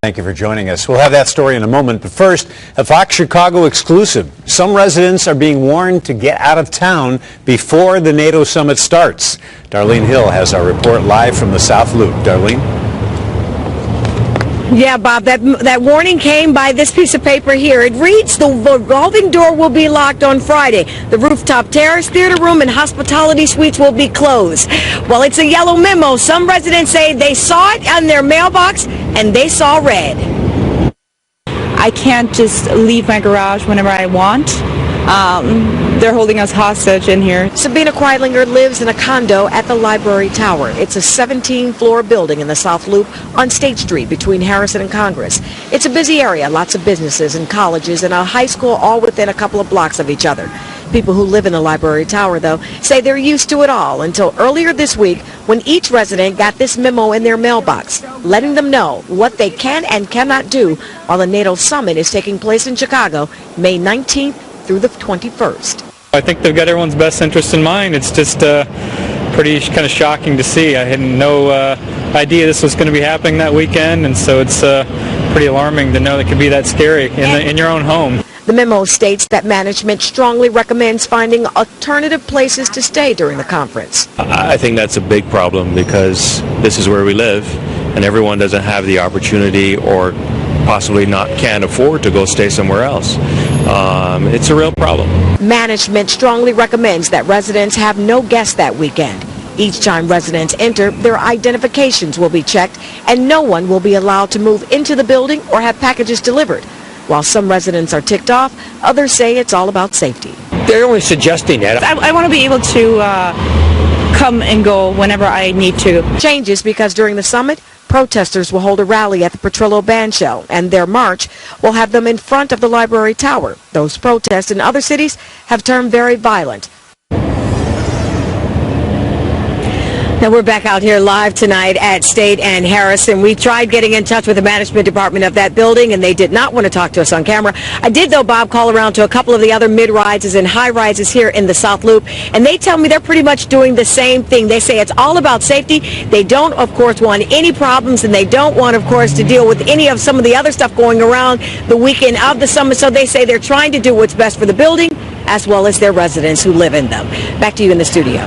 Thank you for joining us. We'll have that story in a moment, but first, a Fox Chicago exclusive. Some residents are being warned to get out of town before the NATO Summit starts. Darlene Hill has our report live from the South Loop. Darlene? Yeah, Bob, that warning came by this piece of paper here. It reads, the revolving door will be locked on Friday. The rooftop terrace, theater room, and hospitality suites will be closed. Well, it's a yellow memo. Some residents say they saw it on their mailbox, and they saw red. I can't just leave my garage whenever I want. They're holding us hostage in here. Sabina Kreidlinger lives in a condo at the Library Tower. It's a 17-floor building in the South Loop on State Street between Harrison and Congress. It's a busy area, lots of businesses and colleges and a high school all within a couple of blocks of each other. People who live in the Library Tower, though, say they're used to it all until earlier this week when each resident got this memo in their mailbox, letting them know what they can and cannot do while the NATO Summit is taking place in Chicago, May 19th through the 21st. I think they've got everyone's best interest in mind. It's just pretty kind of shocking to see. I had no idea this was going to be happening that weekend, and so it's pretty alarming to know it could be that scary in your own home. The memo states that management strongly recommends finding alternative places to stay during the conference. I think that's a big problem because this is where we live, and everyone doesn't have the opportunity or possibly can't afford to go stay somewhere else. It's a real problem. Management strongly recommends that residents have no guests that weekend. Each time residents enter, their identifications will be checked, and no one will be allowed to move into the building or have packages delivered. While some residents are ticked off, others say it's all about safety. They're only suggesting that. I want to be able to come and go whenever I need to. Changes because during the summit, protesters will hold a rally at the Petrillo Bandshell, and their march will have them in front of the Library Tower. Those protests in other cities have turned very violent. Now we're back out here live tonight at State and Harrison. We tried getting in touch with the management department of that building, and they did not want to talk to us on camera. I did, though, Bob, call around to a couple of the other mid-rises and high-rises here in the South Loop, and they tell me they're pretty much doing the same thing. They say it's all about safety. They don't, of course, want any problems, and they don't want, of course, to deal with any of some of the other stuff going around the weekend of the summit. So they say they're trying to do what's best for the building as well as their residents who live in them. Back to you in the studio.